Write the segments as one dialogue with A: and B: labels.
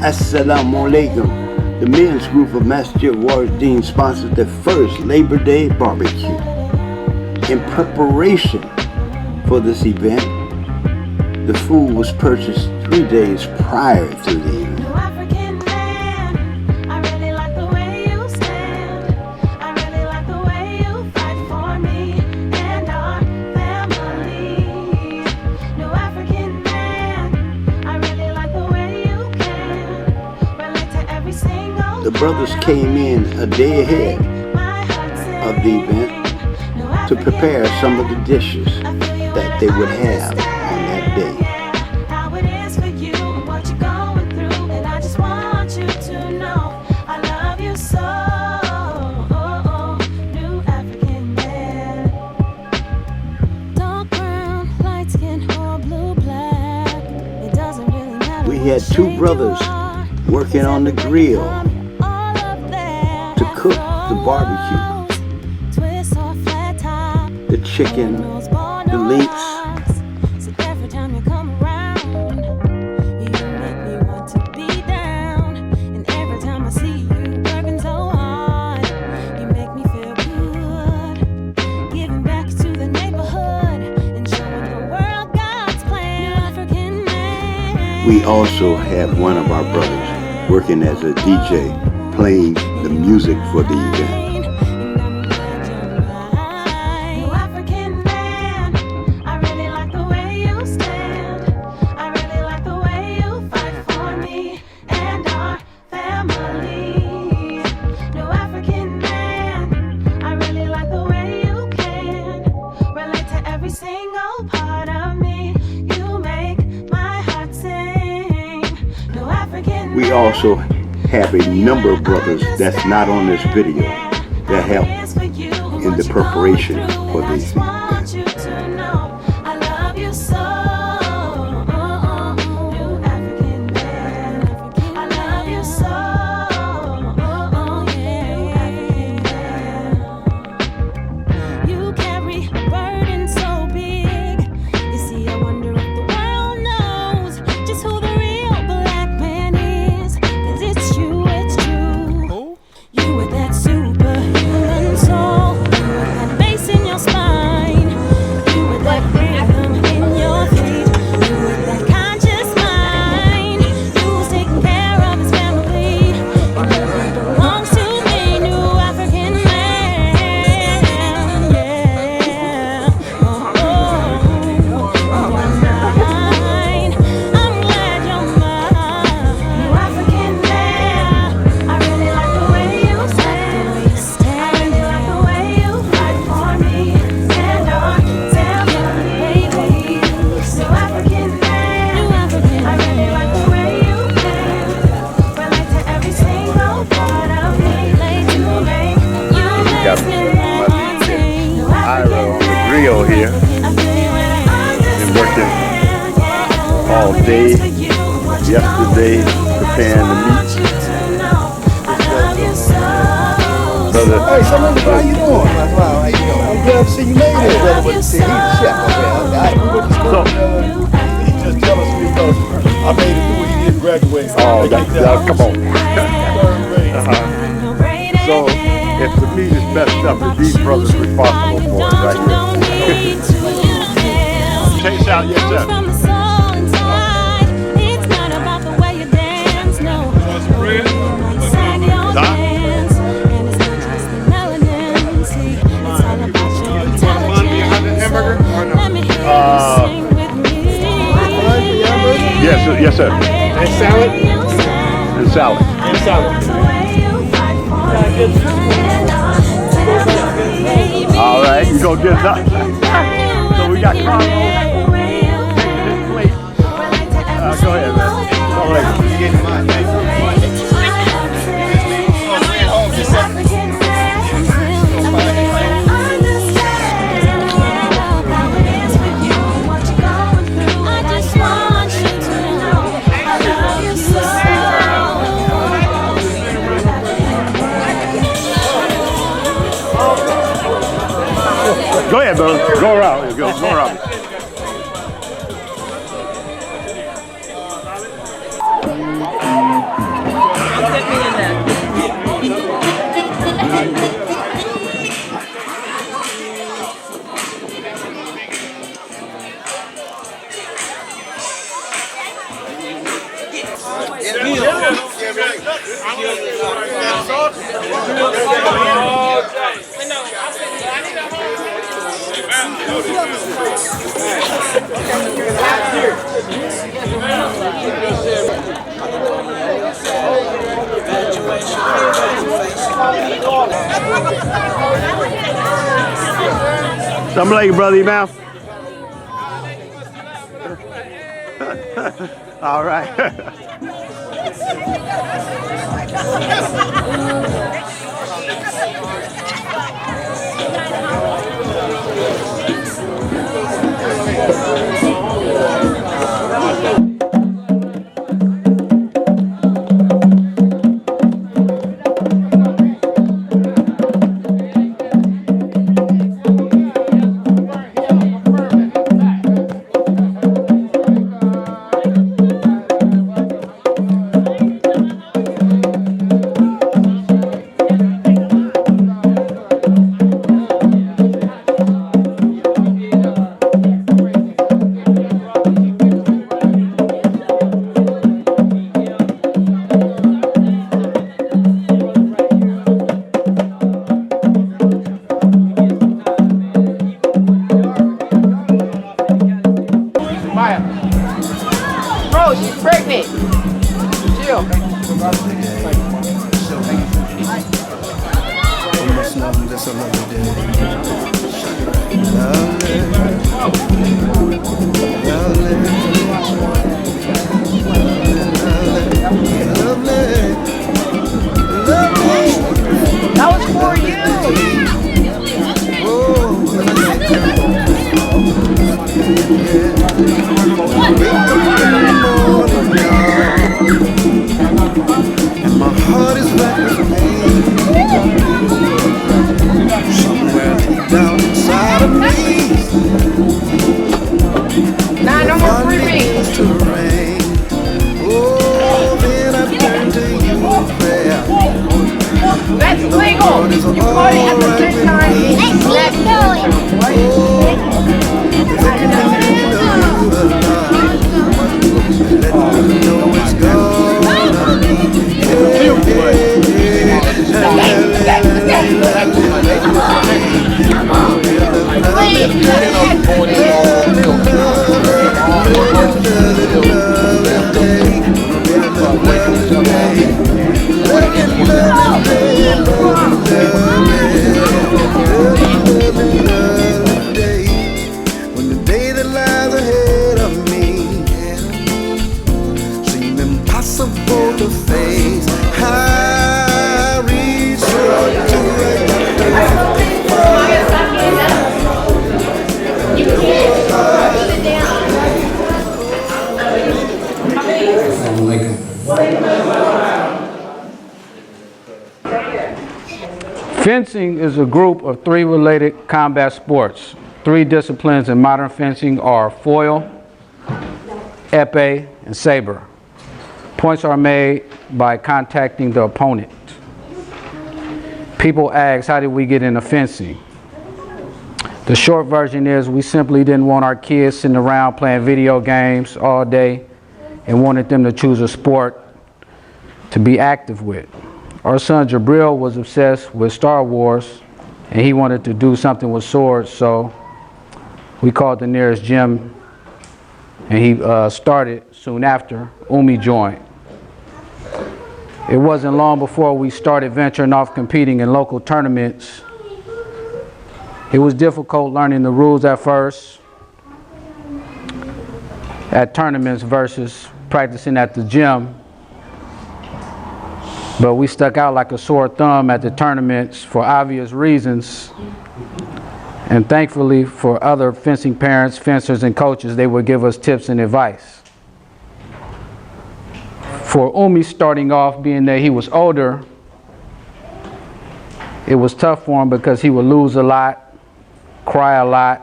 A: Assalamu alaikum. The men's group of Masjidul Waritheen sponsored the first Labor Day barbecue. In preparation for this event, the food was purchased 3 days prior to the event. The brothers came in a day ahead of the event to prepare some of the dishes that they would have on that day. We had two brothers working on the grill to cook the barbecue, the chicken, the links. We also had one of our brothers working as a DJ, playing the music for the event. We also have a number of brothers that's not on this video that help in the preparation for this event. Here and working all day yesterday preparing the meat. Brother,
B: hey, so how you doing? Wow, how you doing? I'm glad to see you made it. Brother, but see, he's a chef. He just jealous because I made it through. He didn't graduate.
A: Oh, come on.
B: So if the meat is messed up, these brothers responsible for it, right? Chase out yourself. Yes, sir.
C: And salad?
A: And salad.
C: And salad.
A: All right, you gonna get it done. So we got Carlos taking his plate. Go ahead, man. Go ahead. Go ahead, brother. Go around. Go around. Something like your brother, mouth. All right.
C: Bro, she's pregnant. Chill. That was for you.
D: And my heart is wrapped with pain. Somewhere deep down inside of me.
C: Nah, no more freebie.
D: To rain. Oh, then I turn to you in prayer.
C: That's legal. You caught it at the same time.
E: Let's
D: When the day that lies ahead of me seems impossible to face, I reach out
F: Fencing is a group of 3 related combat sports. 3 disciplines in modern fencing are foil, epee, and saber. Points are made by contacting the opponent. People ask, how did we get into fencing? The short version is we simply didn't want our kids sitting around playing video games all day and wanted them to choose a sport to be active with. Our son Jabril was obsessed with Star Wars and he wanted to do something with swords, so we called the nearest gym and he started soon after. Umi joined. It wasn't long before we started venturing off competing in local tournaments. It was difficult learning the rules at first at tournaments versus practicing at the gym. But we stuck out like a sore thumb at the tournaments for obvious reasons. And thankfully for other fencing parents, fencers, and coaches, they would give us tips and advice. For Umi starting off, being that he was older, it was tough for him because he would lose a lot, cry a lot.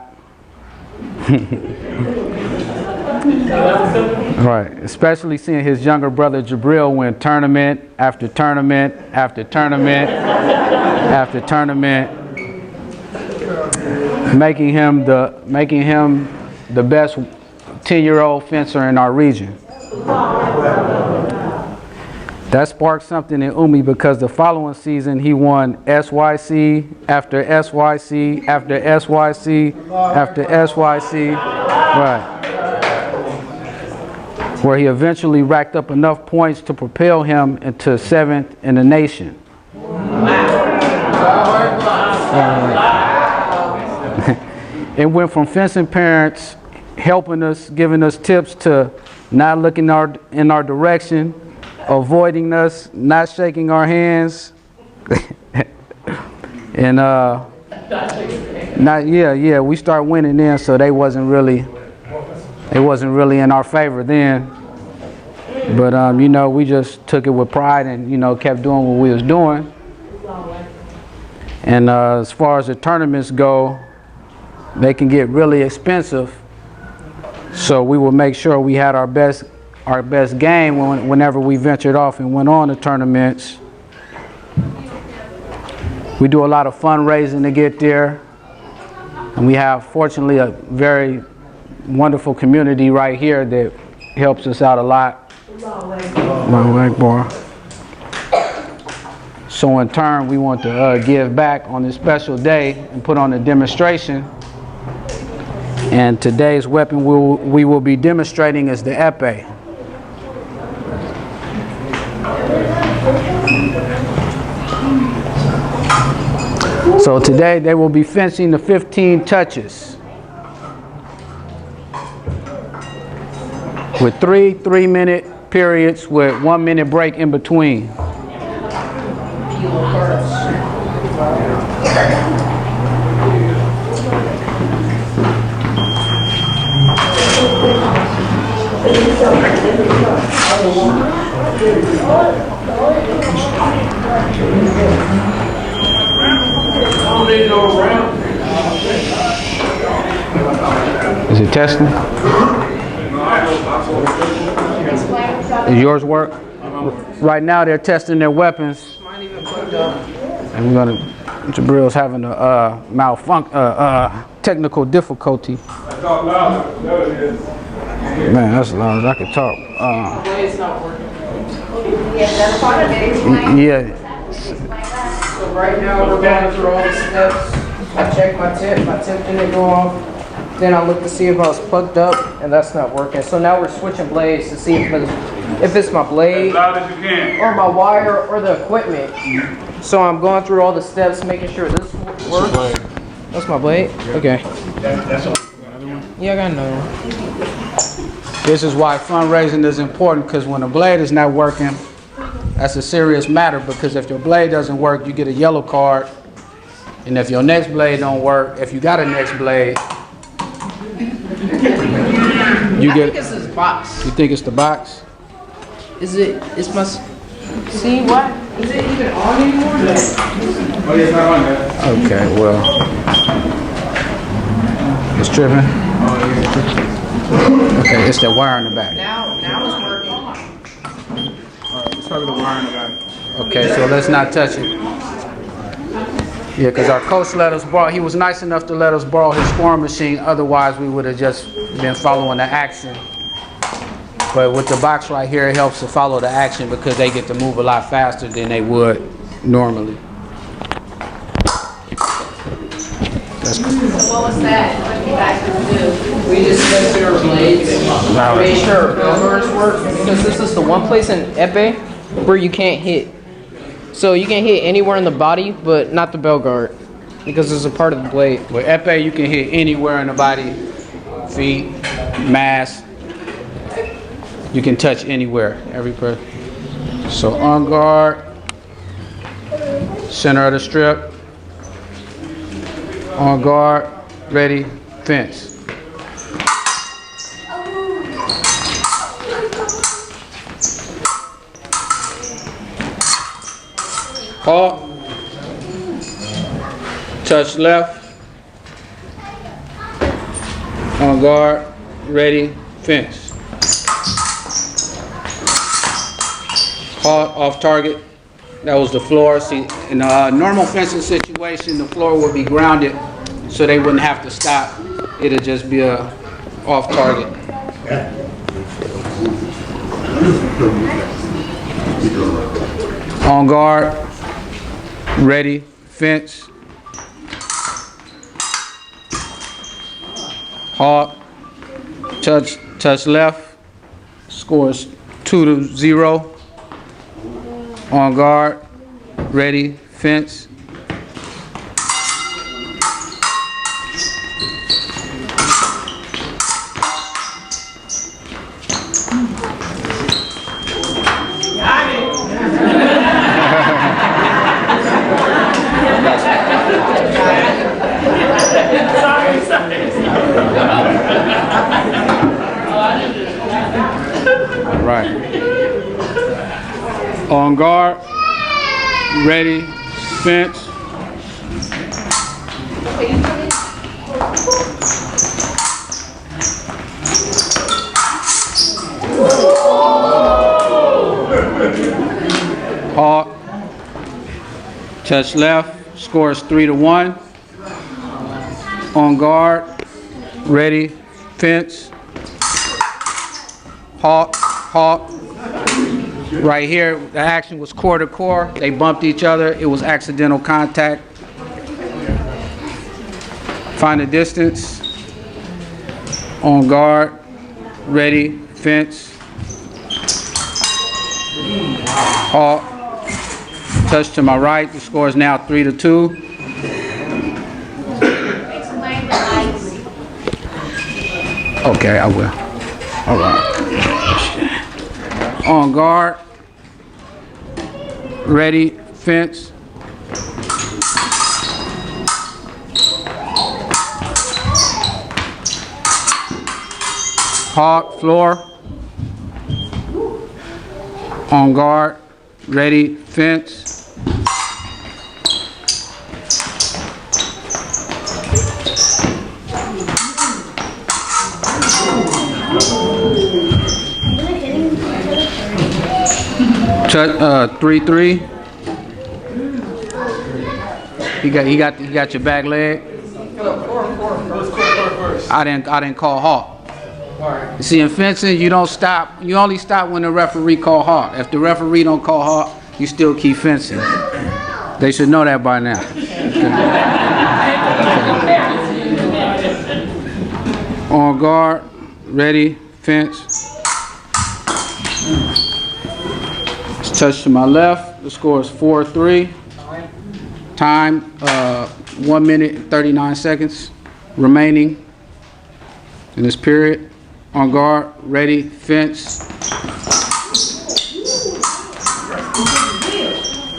F: Right, especially seeing his younger brother Jabril win tournament after tournament after tournament after tournament, making him the best 10-year-old fencer in our region. That sparked something in Umi because the following season he won SYC after SYC after SYC after SYC, right, where he eventually racked up enough points to propel him into 7th in the nation. It went from fencing parents helping us, giving us tips, to not looking in our direction, avoiding us, not shaking our hands, and we start winning then. So they wasn't really in our favor then. But you know, we just took it with pride and, you know, kept doing what we was doing. And as far as the tournaments go, they can get really expensive. So we will make sure we had our best game whenever we ventured off and went on the tournaments. We do a lot of fundraising to get there. And we have, fortunately, a very wonderful community right here that helps us out a lot. Allahu Akbar. So in turn, we want to give back on this special day and put on a demonstration. And today's weapon we will be demonstrating is the epee. So today they will be fencing the 15 touches with 3 3-minute periods with 1 minute break in between. Is it testing? Does yours work? Right now they're testing their weapons. And we're gonna, Jabril's having a technical difficulty. Man, that's as loud as I could talk. Yeah.
C: So right now we're going through all the steps. I check my tip didn't go off. Then I look to see if I was plugged up, and that's not working. So now we're switching blades to see if it's my blade or my wire or the equipment. So I'm going through all the steps, making sure this works. That's my blade? Okay. Yeah, I got another one.
F: This is why fundraising is important, because when a blade is not working, that's a serious matter, because if your blade doesn't work, you get a yellow card. And if your next blade don't work, if you got a next blade, you get.
C: I think it's this box.
F: You think it's the box?
C: Is it? It's my. See what? Is it even on anymore?
F: Oh, yeah, it's not on there. Okay, well, it's tripping. Okay, it's the wire in the back.
C: Now it's working.
F: It's probably the wire in the back. Okay, so let's not touch it. Yeah, because our coach let us borrow. He was nice enough to let us borrow his scoring machine. Otherwise, we would have just been following the action. But with the box right here, it helps to follow the action because they get to move a lot faster than they would normally. That's cool.
E: What was that? What did you guys do?
C: We just tested our blades, made sure our bell guards work, because this is the one place in epee where you can't hit. So you can hit anywhere in the body, but not the bell guard, because it's a part of the blade.
F: With epee, you can hit anywhere in the body, feet, mask. You can touch anywhere, every person. So on guard, center of the strip, on guard, ready, fence. Halt, touch left, on guard, ready, fence. Halt, off target. That was the floor. See, in a normal fencing situation, the floor would be grounded, so they wouldn't have to stop. It'll just be a off target. On guard, ready, fence. Halt, touch left, scores 2-0. On guard, ready, fence. Right. On guard, ready, fence. Halt, touch left, scores 3-1. On guard, ready, fence. Halt. Right here, the action was core to core. They bumped each other. It was accidental contact. Find the distance. On guard, ready, fence. Halt. Touch to my right. The score is now 3-2.
E: Explain the lights.
F: Okay, I will. All right. On guard, ready, fence. Halt, floor. On guard, ready, fence. Touch 3-3. He got your back leg. I didn't call halt. You see, in fencing, you don't stop. You only stop when the referee call halt. If the referee don't call halt, you still keep fencing. They should know that by now. On guard, ready, fence. Touch to my left. The score is 4-3. Time 1 minute and 39 seconds remaining in this period. On guard, ready, fence.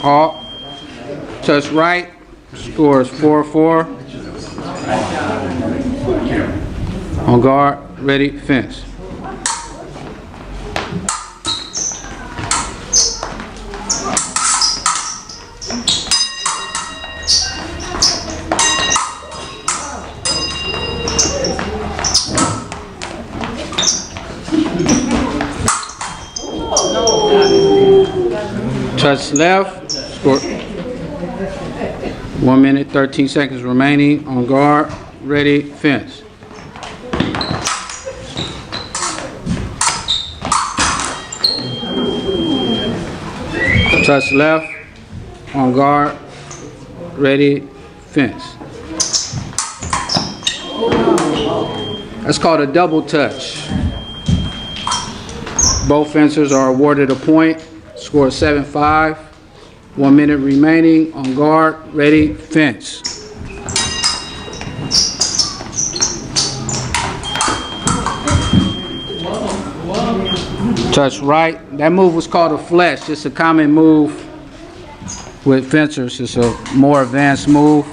F: Halt. Touch right. Score is 4-4. On guard, ready, fence. Touch left, score. 1 minute, 13 seconds remaining. On guard, ready, fence. Touch left, on guard, ready, fence. That's called a double touch. Both fencers are awarded a point. Score 7-5. 1 minute remaining. On guard, ready, fence. Touch right. That move was called a flesh. It's a common move with fencers. It's a more advanced move.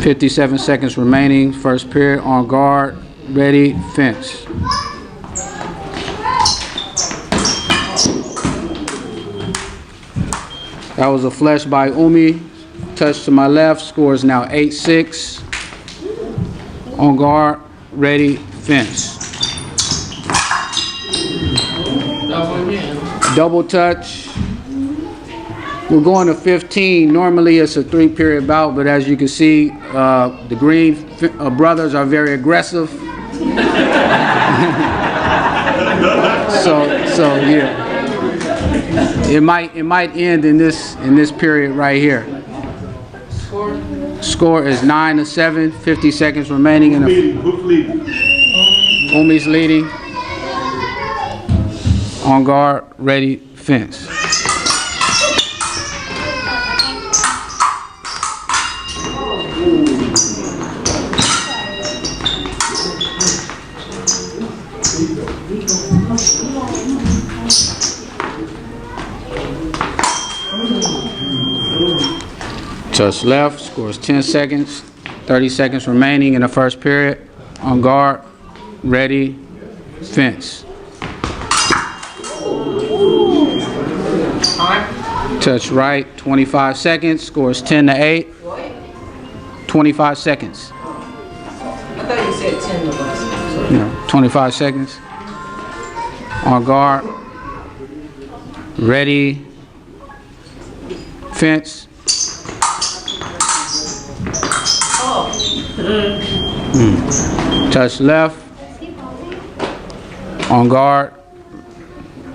F: 57 seconds remaining. First period. On guard, ready, fence. That was a flesh by Umi. Touch to my left. Score is now 8-6. On guard, ready, fence. Double touch. We're going to 15. Normally it's a 3-period bout, but as you can see, the Green brothers are very aggressive. So yeah. It might end in this period right here. Score is 9-7, 50 seconds remaining in the
B: Who's leading?
F: Umi's leading. On guard, ready, fence. Touch left, scores 10 seconds, 30 seconds remaining in the first period. On guard, ready, fence. Touch right, 25 seconds, scores 10-8. 25 seconds.
C: I thought you said 10 to us.
F: No, 25 seconds. On guard, ready, fence. Touch left. On guard.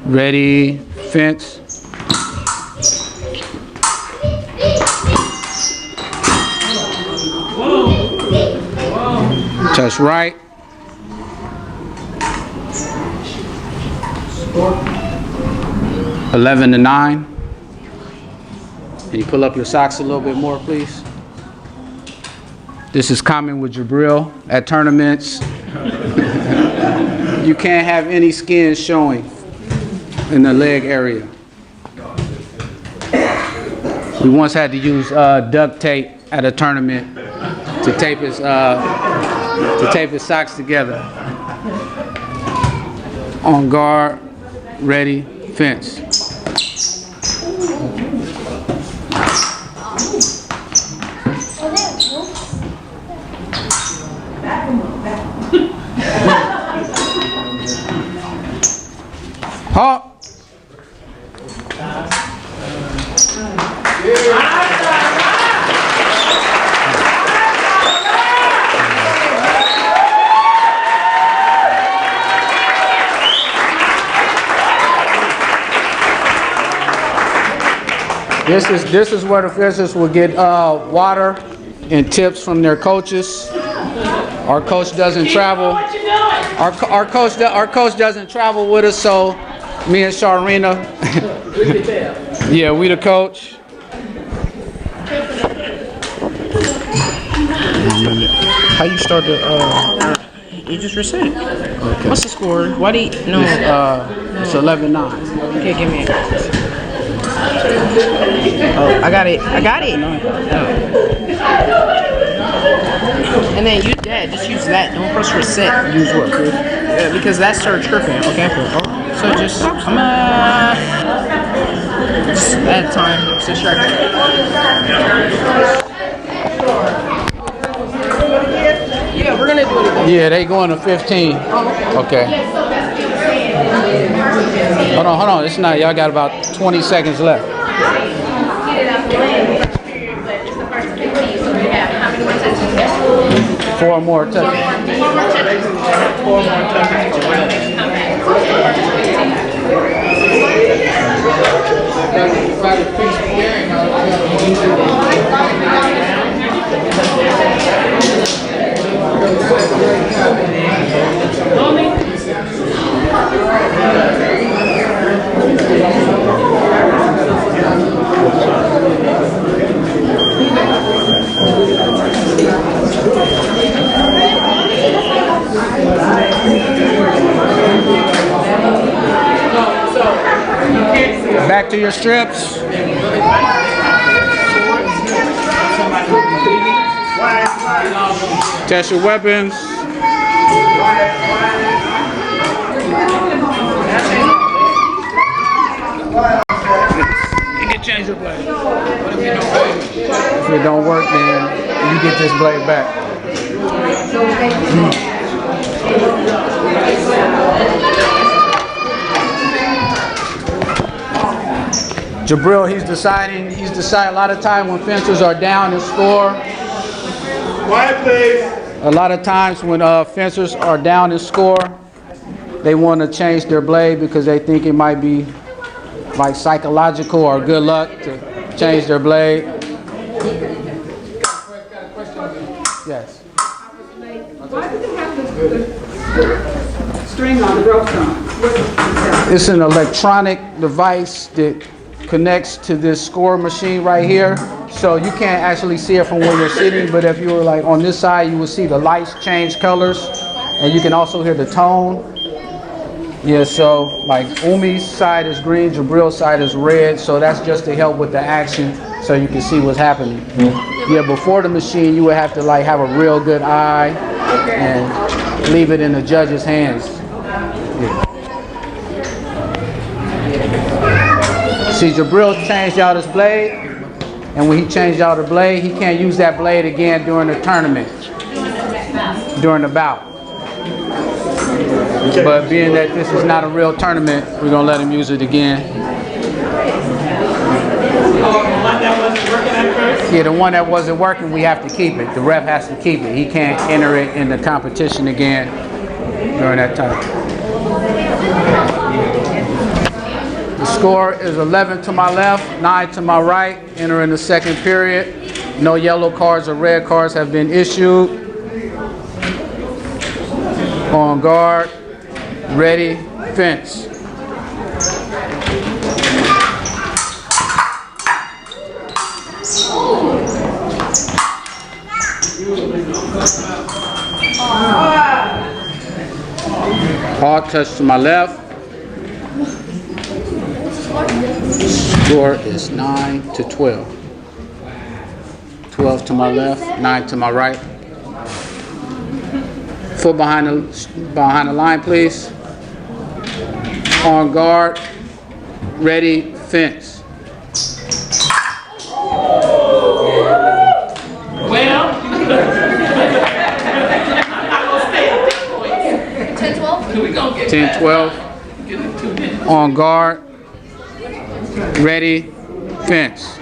F: Ready. Fence. Touch right.
C: Score.
F: 11-9. Can you pull up your socks a little bit more, please? This is common with Jabril at tournaments. You can't have any skin showing in the leg area. We once had to use duct tape at a tournament to tape his socks together. On guard, ready, fence. Hop. This is where the officials will get water and tips from their coaches. Our coach doesn't travel. Our coach doesn't travel with us, so me and Sharina. Yeah, we the coach.
C: How you start the, you just reset it. Okay. What's the score? Why do you, no.
F: It's 11-9.
C: Okay, give me it. Oh, I got it. And then use that. Just use that. Don't press reset. Use what? Yeah, because that started tripping. Okay. So just add time. So sharp. Yeah, we're gonna do it again.
F: Yeah, they going to 15. Okay. Hold on. It's not. Y'all got about 20 seconds left. Four more touches. Back to your strips. Test your weapons. You can change your blade. If it don't work, then you get this blade back. Jabril, he's deciding a lot of time when fencers are down in score. Quiet, please. A lot of times when fencers are down in score, they want to change their blade because they think it might be like psychological or good luck to change their blade. Yes.
G: Why does it have the string on the rope on?
F: It's an electronic device that connects to this score machine right here. So you can't actually see it from where you're sitting, but if you were like on this side, you will see the lights change colors, and you can also hear the tone. Yeah, so like Umi's side is green, Jabril's side is red, so that's just to help with the action so you can see what's happening. Yeah, before the machine, you would have to like have a real good eye and leave it in the judge's hands. Yeah. See, Jabril changed out his blade, and when he changed out the blade, he can't use that blade again during the tournament, during the bout. But being that this is not a real tournament, we're gonna let him use it again. Yeah, the one that wasn't working, we have to keep it. The ref has to keep it. He can't enter it in the competition again during that time. The score is 11 to my left, 9 to my right, entering the second period. No yellow cards or red cards have been issued. On guard, ready, fence. Hard touch to my left. Score is 9 to 12. 12 to my left, 9 to my right. Foot behind the line, please. On guard, ready, fence.
E: Well.
F: 10-12. On guard, ready, fence.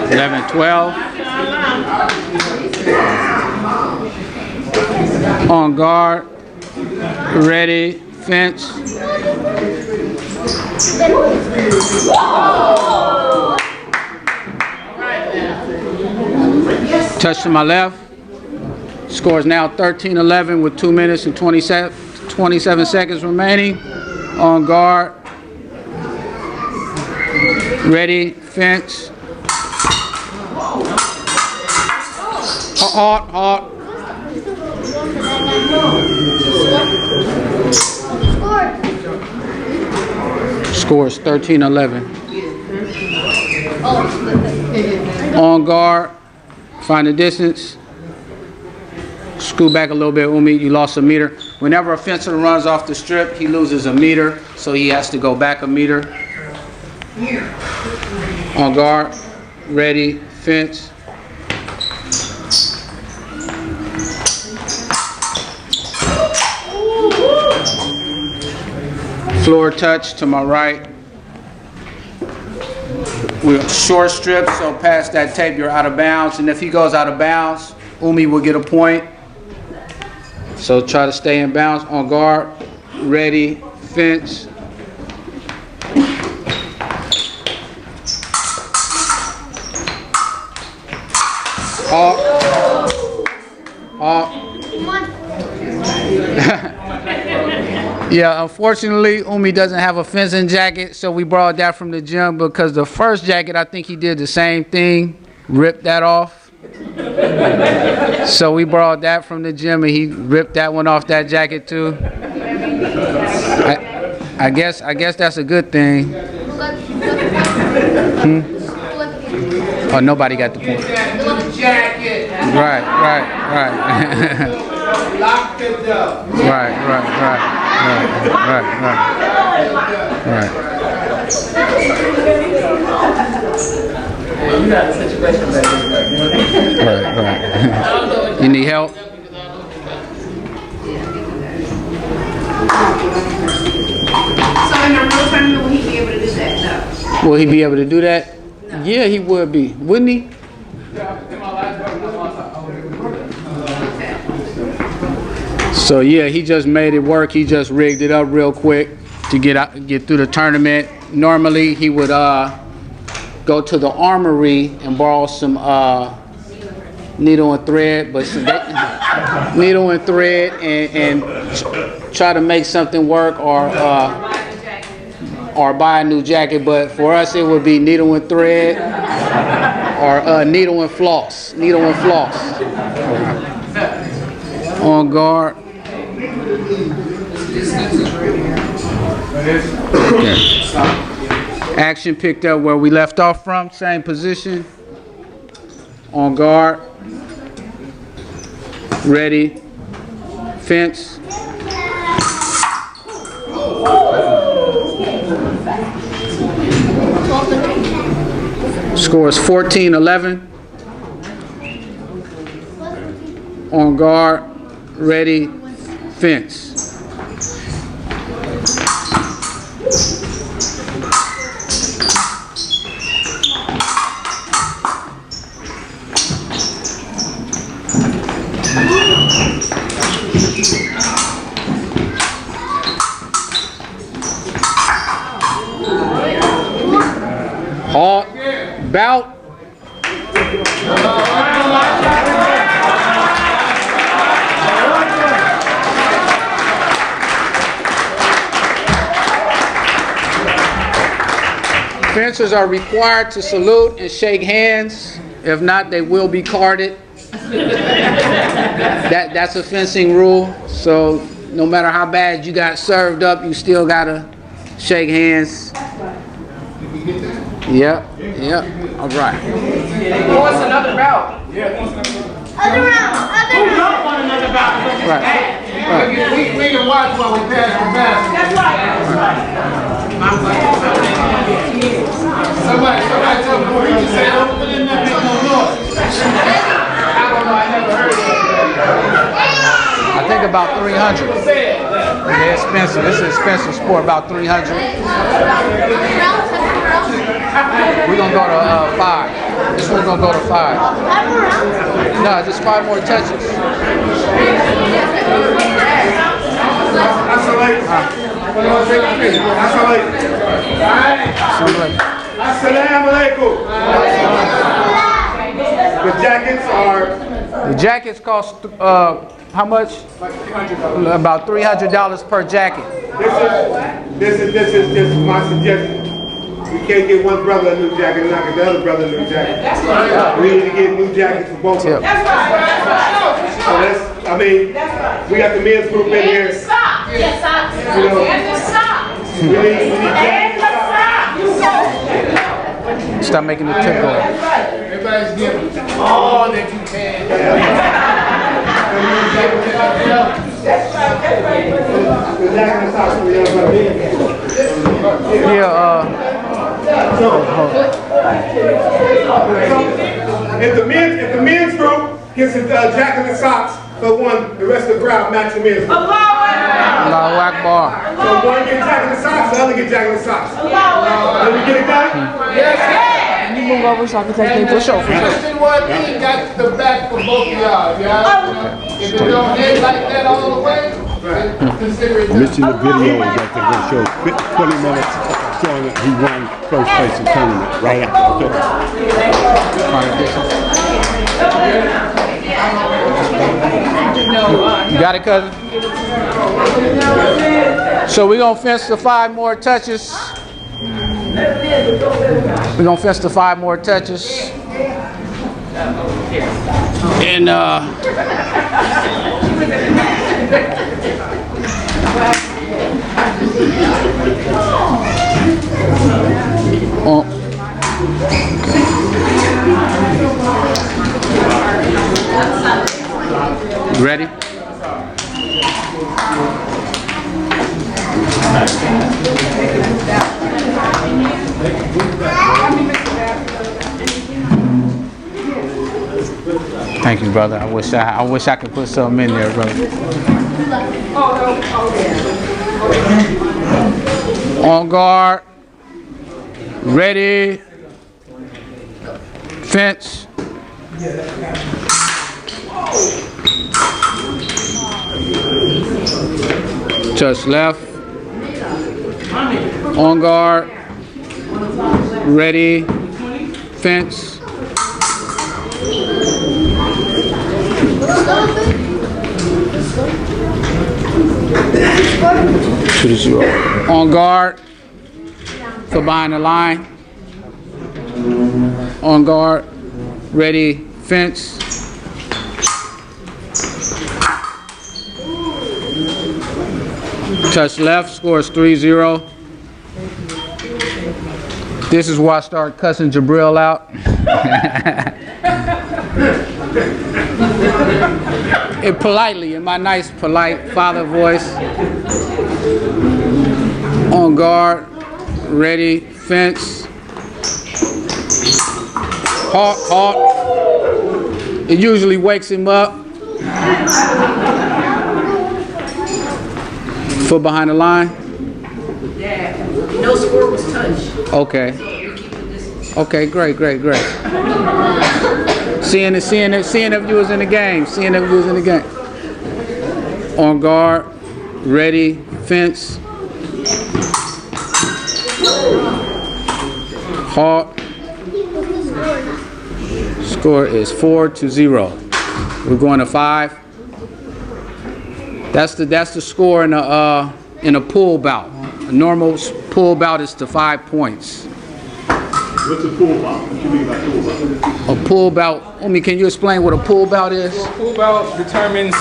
F: Eleven, 12. On guard, ready, fence. Touch to my left. Score is now 13-11 with 2 minutes and 27 seconds remaining. On guard, ready, fence. Hard. Score is 13-11. On guard, find the distance. Scoot back a little bit, Umi. You lost a meter. Whenever a fencer runs off the strip, he loses a meter, so he has to go back a meter. On guard, ready, fence. Floor touch to my right. We're short strip, so past that tape, you're out of bounds. And if he goes out of bounds, Umi will get a point. So try to stay in bounds. On guard, ready, fence. Off. Yeah, unfortunately, Umi doesn't have a fencing jacket, so we borrowed that from the gym because the first jacket, I think he did the same thing, ripped that off. So we borrowed that from the gym, and he ripped that one off that jacket too. I guess that's a good thing. Oh, nobody got the point. Right.
B: Locked it up.
F: Right. Right. You need help? Will he be able to do that? No. Yeah, he would be, wouldn't he? So yeah, he just made it work. He just rigged it up real quick to get through the tournament. Normally he would go to the armory and borrow some needle and thread, but needle and thread and try to make something work, or buy a new jacket. But for us, it would be needle and thread or needle and floss. Needle and floss. On guard. Okay. Action picked up where we left off from. Same position. On guard. Ready. Fence. Score is 14-11. On guard. Ready. Fence. Halt. Bout. Fencers are required to salute and shake hands. If not, they will be carded. That's a fencing rule. So no matter how bad you got served up, you still gotta shake hands. Yep. All right.
C: Who wants another bout?
E: Other round.
F: Right.
B: We can watch while we pass the basket.
E: That's right.
B: Somebody tell me what you say. Don't put in that big no noise.
C: I don't know. I never heard of it.
F: I think about 300. Yeah, expensive. This is an expensive sport. About 300. We're gonna go to 5. This one's gonna go to 5. No, just 5 more touches.
B: Assalamu alaikum. The
F: jackets cost how much? About $300 per jacket.
B: This is my suggestion. We can't get one brother a new jacket and not get the other brother a new jacket. That's right. We need to get new jackets for both of them. That's right. So we got the men's group in here.
E: And the socks. Yes, socks.
B: You know,
E: And the socks.
B: we need jackets.
F: Stop making the tip go.
B: Everybody's giving all that you can. If the men's group gets a jacket and socks for one, the rest of the crowd match the men's group.
F: Allahu Akbar.
B: So one get jacket and socks, the other get jacket and socks. Let me get it done? Yes.
C: You move over so I can take me for sure.
B: Waritheen got the back for both of y'all. If it don't end like that all the way, consider it done.
H: Mention the video that they're going to show 20 minutes showing that he won first place in the tournament right after the
F: You got it, cousin? So we're going to fence the 5 more touches. We're going to fence the 5 more touches. And ready? Thank you, brother. I wish I could put something in there, brother. On guard. Ready. Fence. Touch left. On guard. Ready. Fence. 2-0. On guard. For behind the line. On guard. Ready. Fence. Touch left. Score is 3-0. This is why I start cussing Jabril out. And politely, in my nice, polite father voice. On guard. Ready. Fence. Halt, halt. It usually wakes him up. Foot behind the line.
C: Yeah. No score was touched.
F: Okay. Okay, great. Seeing if you was in the game. On guard. Ready. Fence. Halt. Score is 4-0. We're going to 5. That's the score in a pool bout. A normal pool bout is to 5 points.
H: What's a pool bout? What do you mean by pool bout?
F: A pool bout. Can you explain what a pool bout is?
I: So a pool bout determines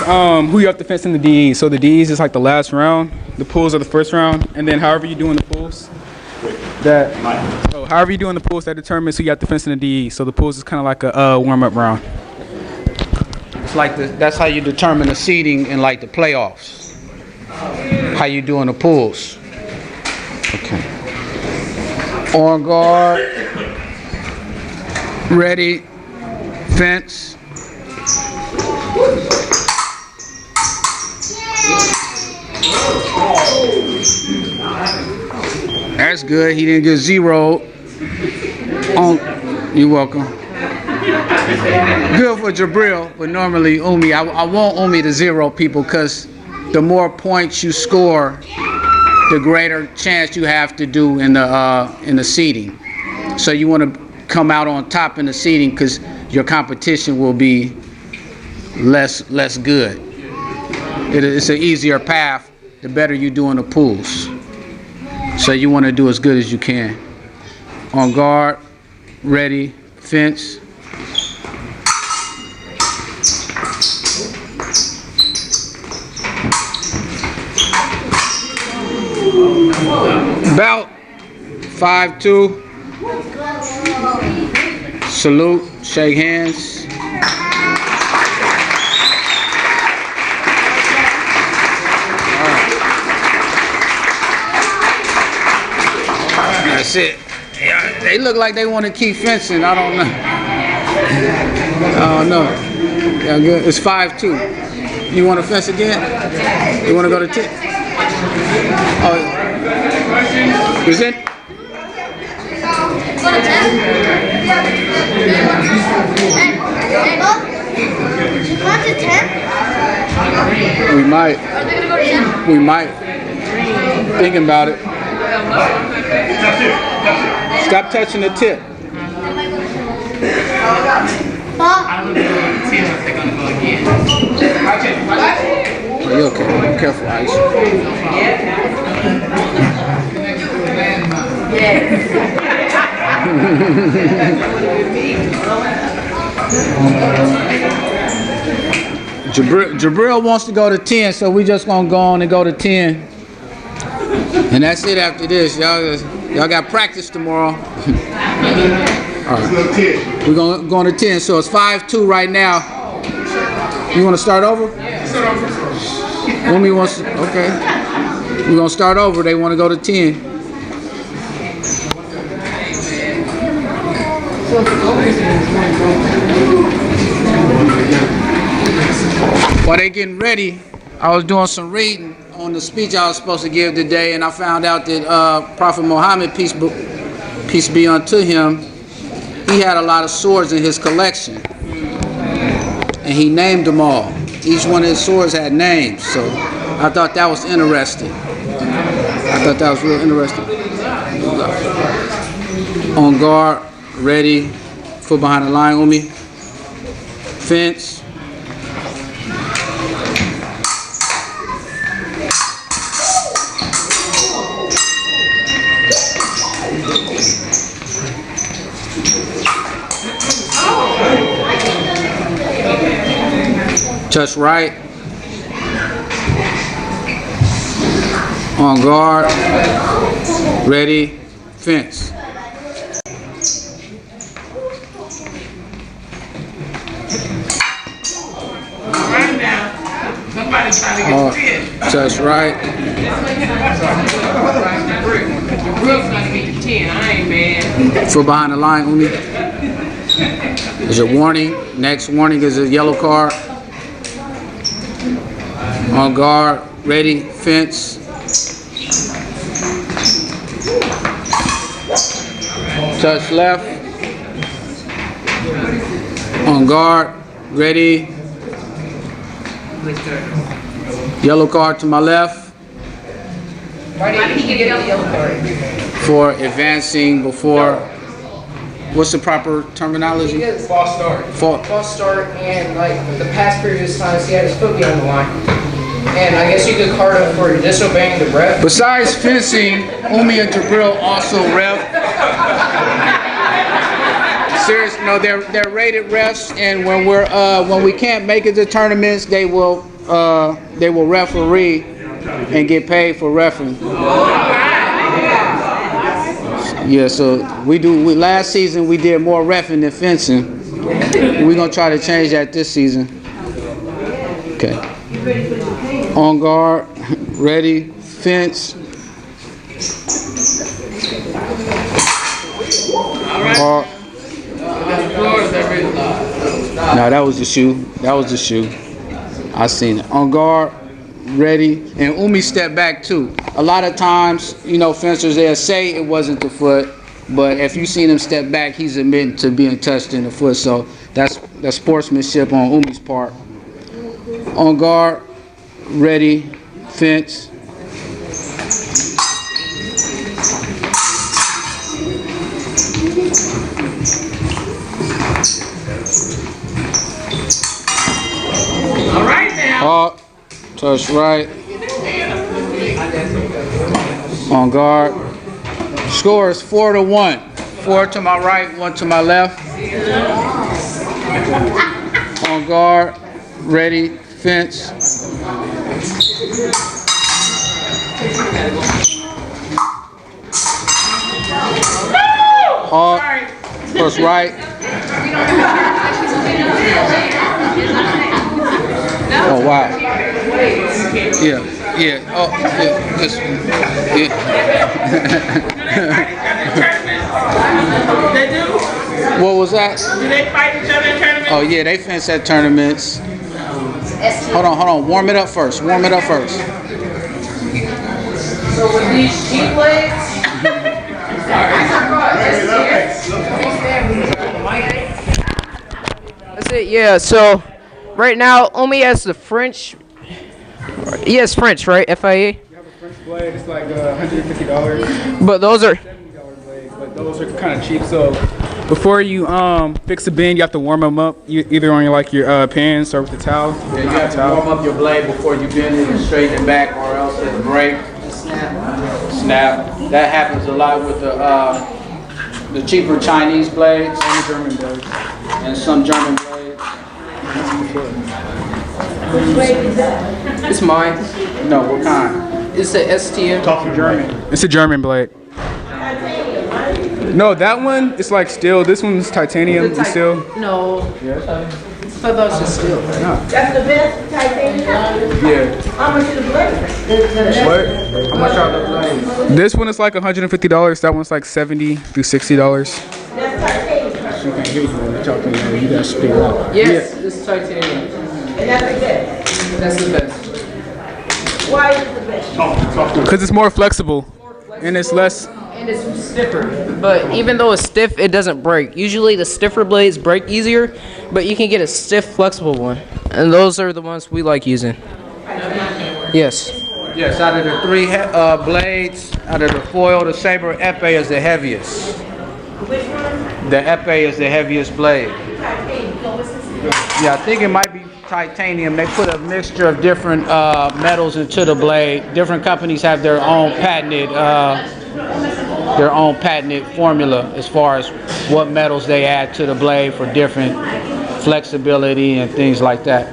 I: who you have to fence in the DEs. So the DEs is like the last round. The pools are the first round, and then however you do in the pools, that determines who you have to fence in the DEs. So the pools is kind of like a warm-up round.
F: It's like that's how you determine the seeding in like the playoffs. How you do in the pools. Okay. On guard. Ready. Fence. That's good. He didn't get 0. You're welcome. Good for Jabril, but normally Umi, I want Umi to 0 people because the more points you score, the greater chance you have to do in the seeding. So you want to come out on top in the seeding because your competition will be less good. It's an easier path the better you do in the pools. So you want to do as good as you can. On guard, ready, fence. Bout 5-2. Salute, shake hands. That's it. Yeah, they look like they want to keep fencing. I don't know. Yeah, good. It's 5-2. You want to fence again? You want to go to 10? Oh, is it?
E: Go to 10. You want to 10?
F: We might.
E: Are they gonna go to 10?
F: We might. Thinking about it. Stop touching the tip.
E: I
C: don't know if they're gonna go again.
F: Are you okay? Be careful, Ice. Jabril wants to go to 10, so we just gonna go on and go to 10. And that's it after this. Y'all got practice tomorrow. All right. We're going to 10. So it's 5-2 right now. You want to start over? Umi wants to, okay. We're going to start over. They want to go to 10. While they getting ready, I was doing some reading on the speech I was supposed to give today, and I found out that Prophet Muhammad, peace peace be unto him, he had a lot of swords in his collection. And he named them all. Each one of his swords had names. So I thought that was interesting. I thought that was real interesting. On guard, ready, foot behind the line on me. Fence. Touch right. On guard. Ready. Fence.
J: Right now, somebody's trying to get the 10.
F: Touch right.
J: Brooke's trying to get the 10. I ain't mad.
F: Foot behind the line on me. There's a warning. Next warning is a yellow card. On guard, ready, fence. Touch left. On guard, ready. Yellow card to my left.
C: Why did he get a yellow card?
F: For advancing before. What's the proper terminology?
C: False start. False start, and like the past previous times he had his foot behind the line. And I guess you could card him for disobeying the ref.
F: Besides fencing, Umi and Jabril also ref. Serious, no, they're rated refs, and when we can't make it to tournaments, they will referee and get paid for refereeing. Yeah, so last season we did more reffing than fencing. We're gonna try to change that this season. Okay. On guard, ready, fence. No, that was the shoe. That was the shoe. I seen it. On guard, ready, and Umi stepped back too. A lot of times, fencers, they'll say it wasn't the foot, but if you seen him step back, he's admitting to being touched in the foot. So that's sportsmanship on Umi's part. On guard, ready, fence.
J: All right now.
F: Touch right. On guard. Score is 4-1. 4 to my right, 1 to my left. On guard, ready, fence. First right. Oh wow. Yeah. Oh yeah. Just yeah.
J: They do?
F: What was that?
J: Do they fight each other in tournaments?
F: Oh yeah, they fence at tournaments. Hold on. Warm it up first.
C: So with these cheap blades, that's it. Yeah. So right now, Umi has the French. He has French, right? FIA.
I: You have a French blade. It's like $150.
C: But those are
I: $70 blades, but those are kind of cheap. So before you fix the bend, you have to warm them up. Either on your pants or with the towel.
F: Yeah, you have to warm up your blade before you bend it and straighten it back, or else it'll break. Snap. That happens a lot with the cheaper Chinese blades
I: And the German blades.
F: and some German blades.
C: it's mine.
F: No, what kind?
C: It's the STM.
I: German. It's a German blade. No, that one is like steel. This one's titanium and steel.
C: No. I thought that was just steel.
J: That's the best titanium.
I: Yeah.
J: How much is the blade?
I: What?
F: How much are the blades?
I: This one is like $150. That one's like $70 to $60.
J: That's titanium.
F: You can't hear you when you're talking. You gotta speak up.
C: Yes, it's titanium.
J: And that's the best.
C: That's the best.
J: Why is it the best?
I: Because it's more flexible and it's less
C: And it's stiffer, but even though it's stiff, it doesn't break. Usually the stiffer blades break easier, but you can get a stiff, flexible one. And those are the ones we like using. Yes.
F: Yes, out of the three blades, out of the foil, the Sabre Epee is the heaviest.
G: Which one?
F: The Epee is the heaviest blade. Yeah, I think it might be titanium. They put a mixture of different metals into the blade. Different companies have their own patented formula as far as what metals they add to the blade for different flexibility and things like that.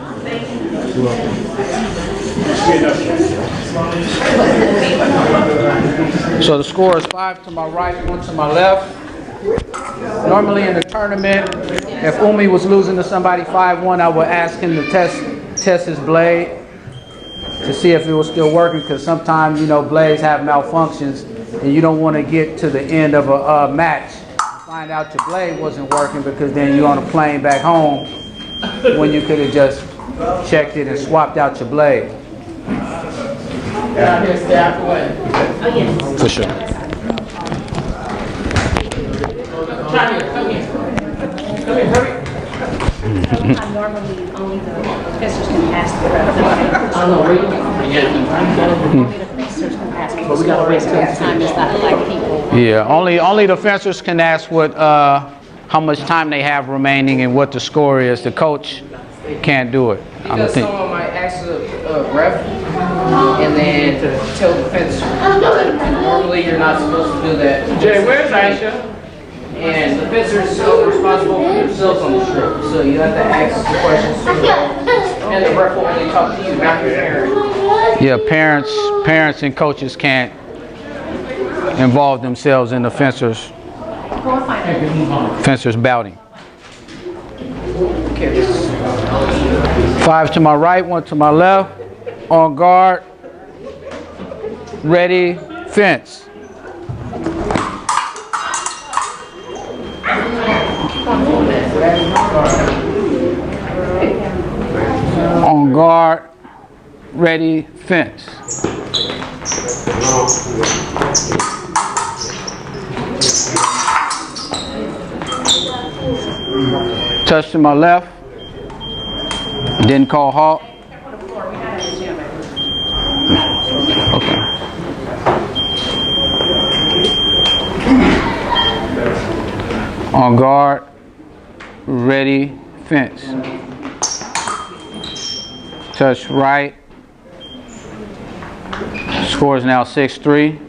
F: So the score is 5 to my right, 1 to my left. Normally in the tournament, if Umi was losing to somebody 5-1, I would ask him to test his blade to see if it was still working, because sometimes, you know, blades have malfunctions and you don't want to get to the end of a match, find out your blade wasn't working, because then you're on a plane back home when you could have just checked it and swapped out your blade. For sure.
E: Normally, only the professors can pass the rest. Only the professors can pass the rest of the time. It's not like people.
F: Yeah, only the fencers can ask what how much time they have remaining and what the score is. The coach can't do it.
C: Because someone might ask the ref and then tell the fencer. Normally you're not supposed to do that.
J: Jay, where's Aisha?
C: And the fencers are responsible for themselves on the strip. So you have to ask the questions to the ref. And the ref will only talk to you, not your parent.
F: Yeah, parents and coaches can't involve themselves in the fencers bouting. 5 to my right, 1 to my left. On guard. Ready, fence. On guard. Ready, fence. Touch to my left. Didn't call halt. Okay. On guard. Ready, fence. Touch right. Score is now 6-3.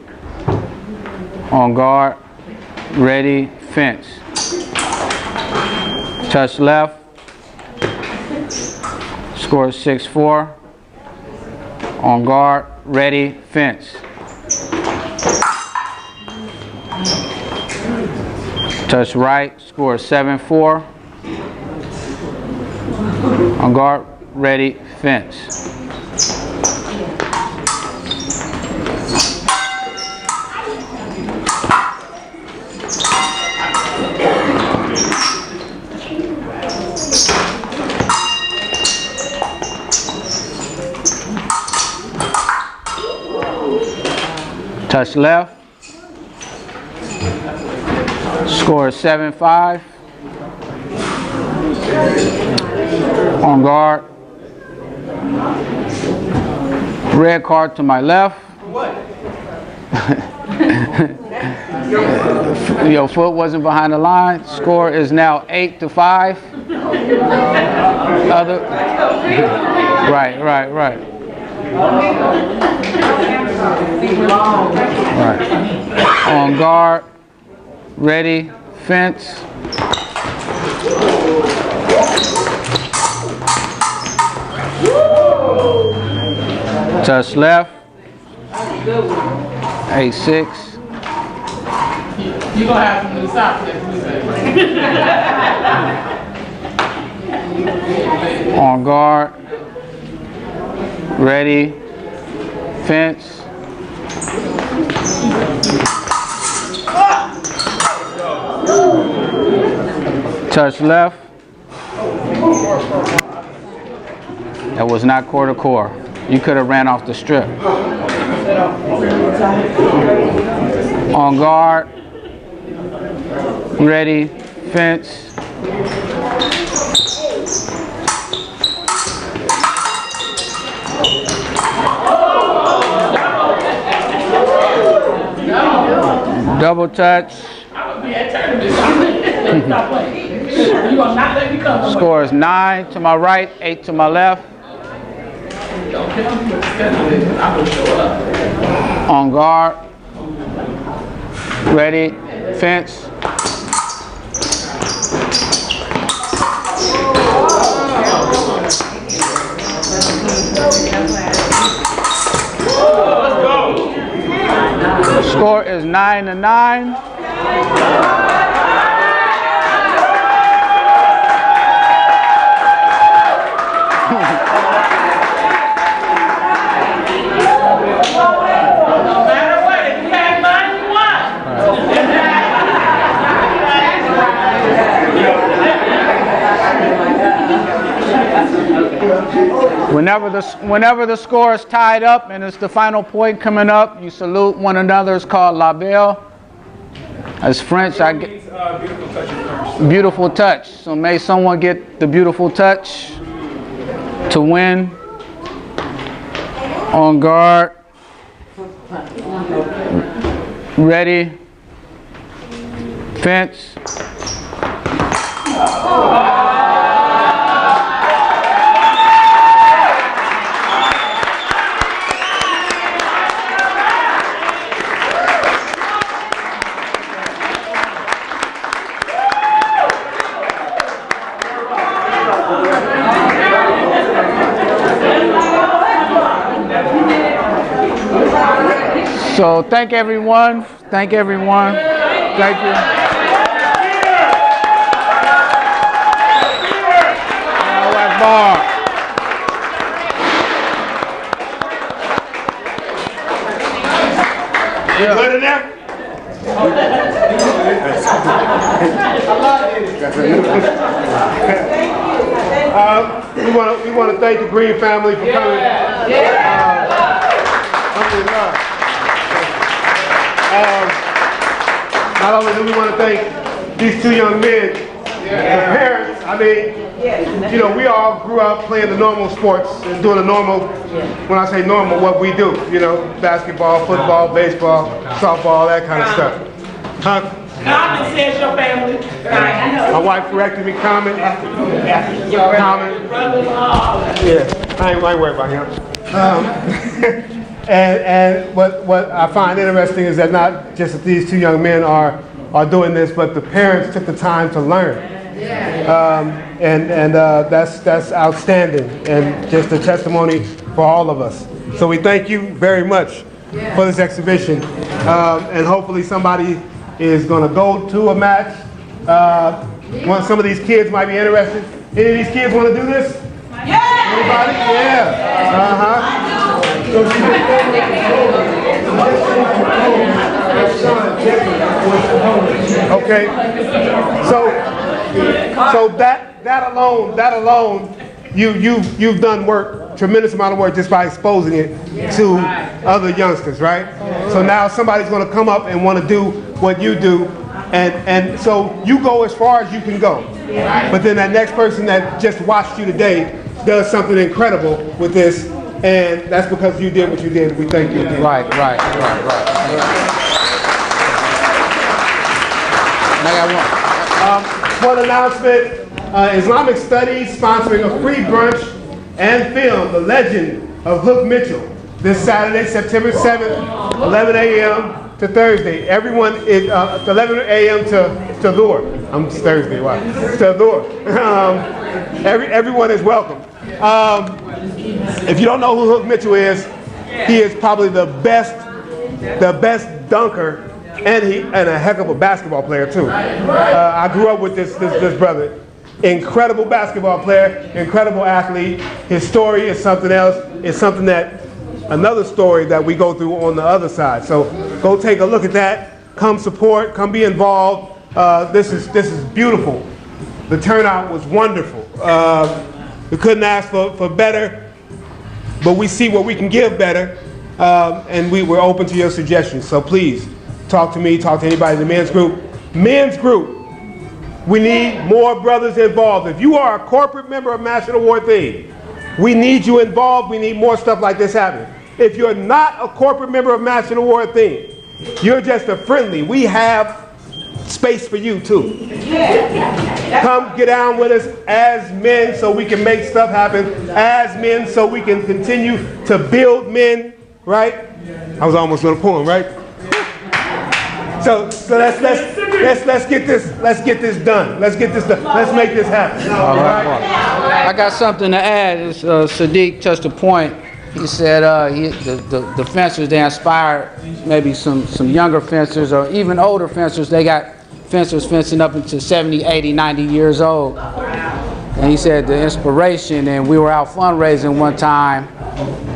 F: On guard. Ready, fence. Touch left. Score is 6-4. On guard. Ready, fence. Touch right. Score is 7-4. On guard. Ready, fence. Touch left. Score is 7-5. On guard. Red card to my left.
J: What?
F: Your foot wasn't behind the line. Score is now 8-5. Other. Right. Right. On guard. Ready. Fence. Touch left. 8-6.
J: You gonna have to stop this music.
F: On guard. Ready. Fence. Touch left. That was not quarter core. You could have ran off the strip. On guard. Ready. Fence. Double touch. Score is 9 to my right, 8 to my left. On guard. Ready. Fence. Score is 9-9. Whenever the score is tied up and it's the final point coming up, you salute one another. It's called la belle. As French, I get beautiful touch. So may someone get the beautiful touch to win. On guard. Ready. Fence. So thank everyone. Thank everyone. Thank you. Allahu Akbar.
B: You good in there? We want to thank the Green family for coming. Not only do we want to thank these two young men, the parents. I mean, you know, we all grew up playing the normal sports and doing the normal, when I say normal, what we do, you know, basketball, football, baseball, softball, that kind of stuff.
J: Common says your family.
B: My wife corrected me, Common. Common. Yeah, I ain't worried about him. And what I find interesting is that not just that these two young men are doing this, but the parents took the time to learn. That's outstanding and just a testimony for all of us. So we thank you very much for this exhibition. And hopefully somebody is going to go to a match. Some of these kids might be interested. Any of these kids want to do this? Yeah! Anybody? Yeah. Okay. So that alone, you've done work, tremendous amount of work just by exposing it to other youngsters, right? So now somebody's going to come up and want to do what you do, and so you go as far as you can go. But then that next person that just watched you today does something incredible with this, and that's because you did what you did. We thank you again.
F: Right.
B: One announcement, Islamic Studies sponsoring a free brunch and film, The Legend of Hook Mitchell, this Saturday, September 7th, 11 a.m. to Thursday. Everyone is 11 a.m. to Lure. I'm Thursday, wow. To Lure. Everyone is welcome. If you don't know who Hook Mitchell is, he is probably the best dunker and a heck of a basketball player too. I grew up with this brother. Incredible basketball player, incredible athlete. His story is something else. It's something another story that we go through on the other side. So go take a look at that. Come support. Come be involved. This is beautiful. The turnout was wonderful. We couldn't ask for better. but we see what we can give better, and we're open to your suggestions. So please, talk to me, talk to anybody in the men's group. Men's group, we need more brothers involved. If you are a corporate member of Masjidul Waritheen, we need you involved. We need more stuff like this happening. If you're not a corporate member of Masjidul Waritheen, you're just a friendly. We have space for you too. Come get down with us as men so we can make stuff happen. As men so we can continue to build men, right? I was almost on a poem, right? So let's get this done. Let's get this done. Let's make this happen. All right.
F: I got something to add. Sadiq touched a point. He said the fencers, they inspired maybe some younger fencers or even older fencers. They got fencers fencing up into 70, 80, 90 years old. And he said the inspiration, and we were out fundraising one time,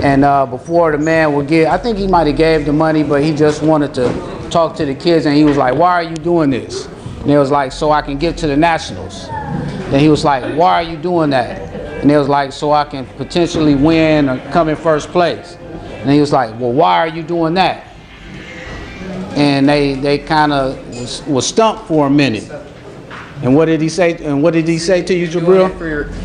F: and before the man would give, I think he might have gave the money, but he just wanted to talk to the kids, and he was like, why are you doing this? And it was like, so I can get to the nationals. Then he was like, why are you doing that? And it was like, so I can potentially win or come in first place. And he was like, well, why are you doing that? And they kind of was stumped for a minute. And what did he say? And what did he say to you, Jabril?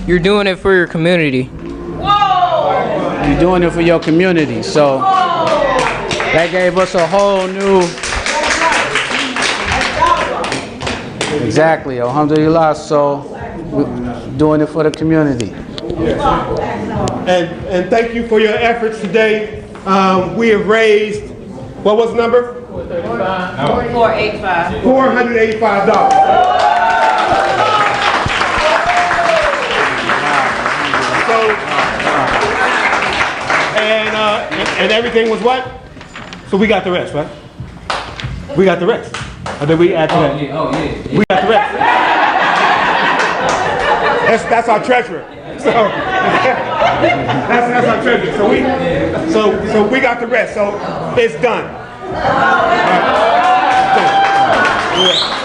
C: You're doing it for your community.
F: Whoa! You're doing it for your community. So that gave us a whole new. Exactly. Alhamdulillah. So we're doing it for the community.
B: And thank you for your efforts today. We have raised, what was the number? $485. And everything was what? So we got the rest, right? We got the rest. Or did we add to that? We got the rest. That's our treasurer. So that's our treasurer. So we got the rest. So it's done. All right.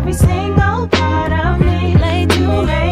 K: every single part of me. Late to late.